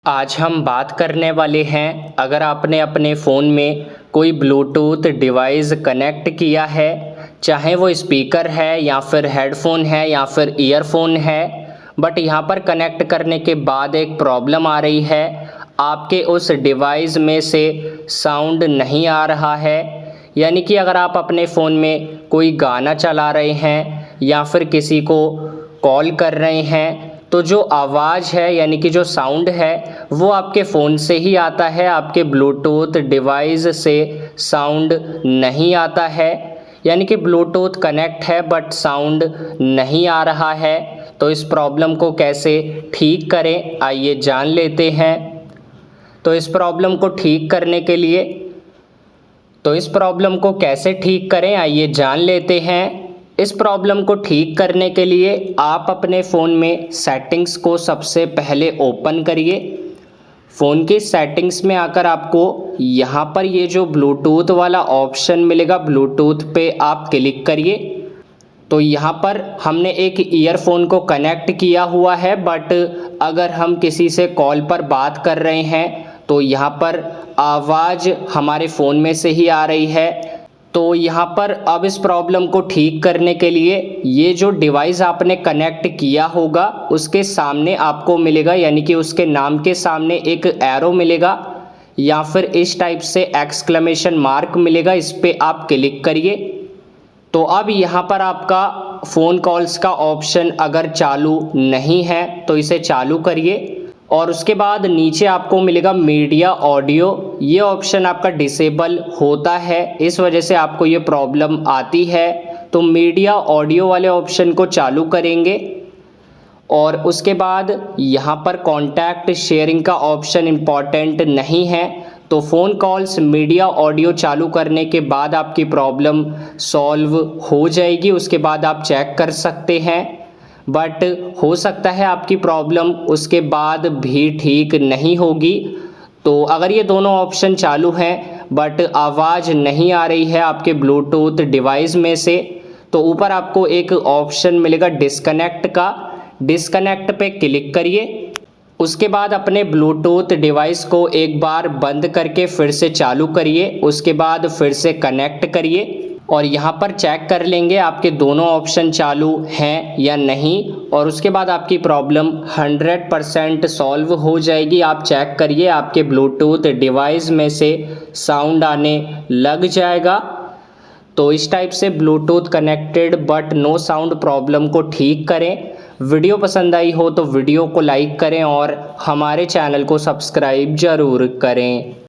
आज हम बात करने वाले हैं, अगर आपने अपने फ़ोन में कोई ब्लूटूथ डिवाइस कनेक्ट किया है, चाहे वो स्पीकर है या फिर हेडफोन है या फिर ईयरफोन है, बट यहाँ पर कनेक्ट करने के बाद एक प्रॉब्लम आ रही है, आपके उस डिवाइस में से साउंड नहीं आ रहा है। यानी कि अगर आप अपने फ़ोन में कोई गाना चला रहे हैं या फिर किसी को कॉल कर रहे हैं, तो जो आवाज़ है यानी कि जो साउंड है वो आपके फ़ोन से ही आता है, आपके ब्लूटूथ डिवाइस से साउंड नहीं आता है। यानी कि ब्लूटूथ कनेक्ट है बट साउंड नहीं आ रहा है। तो इस प्रॉब्लम को कैसे ठीक करें, आइए जान लेते हैं। तो इस प्रॉब्लम को ठीक करने के लिए इस प्रॉब्लम को कैसे ठीक करें, आइए जान लेते हैं। इस प्रॉब्लम को ठीक करने के लिए आप अपने फ़ोन में सेटिंग्स को सबसे पहले ओपन करिए। फ़ोन की सेटिंग्स में आकर आपको यहाँ पर ये जो ब्लूटूथ वाला ऑप्शन मिलेगा, ब्लूटूथ पे आप क्लिक करिए। तो यहाँ पर हमने एक ईयरफोन को कनेक्ट किया हुआ है, बट अगर हम किसी से कॉल पर बात कर रहे हैं तो यहाँ पर आवाज़ हमारे फ़ोन में से ही आ रही है। तो यहाँ पर अब इस प्रॉब्लम को ठीक करने के लिए ये जो डिवाइस आपने कनेक्ट किया होगा उसके सामने आपको मिलेगा, यानी कि उसके नाम के सामने एक एरो मिलेगा या फिर इस टाइप से एक्सक्लेमेशन मार्क मिलेगा, इस पे आप क्लिक करिए। तो अब यहाँ पर आपका फ़ोन कॉल्स का ऑप्शन अगर चालू नहीं है तो इसे चालू करिए, और उसके बाद नीचे आपको मिलेगा मीडिया ऑडियो, ये ऑप्शन आपका डिसेबल होता है, इस वजह से आपको ये प्रॉब्लम आती है। तो मीडिया ऑडियो वाले ऑप्शन को चालू करेंगे और उसके बाद यहाँ पर कॉन्टैक्ट शेयरिंग का ऑप्शन इम्पॉर्टेंट नहीं है। तो फ़ोन कॉल्स मीडिया ऑडियो चालू करने के बाद आपकी प्रॉब्लम सॉल्व हो जाएगी, उसके बाद आप चेक कर सकते हैं। बट हो सकता है आपकी प्रॉब्लम उसके बाद भी ठीक नहीं होगी। तो अगर ये दोनों ऑप्शन चालू हैं बट आवाज़ नहीं आ रही है आपके ब्लूटूथ डिवाइस में से, तो ऊपर आपको एक ऑप्शन मिलेगा डिस्कनेक्ट का, डिस्कनेक्ट पे क्लिक करिए। उसके बाद अपने ब्लूटूथ डिवाइस को एक बार बंद करके फिर से चालू करिए, उसके बाद फिर से कनेक्ट करिए और यहाँ पर चेक कर लेंगे आपके दोनों ऑप्शन चालू हैं या नहीं, और उसके बाद आपकी प्रॉब्लम 100% सॉल्व हो जाएगी। आप चेक करिए आपके ब्लूटूथ डिवाइस में से साउंड आने लग जाएगा। तो इस टाइप से Bluetooth connected but no sound problem को ठीक करें। वीडियो पसंद आई हो तो वीडियो को लाइक करें और हमारे चैनल को सब्सक्राइब ज़रूर करें।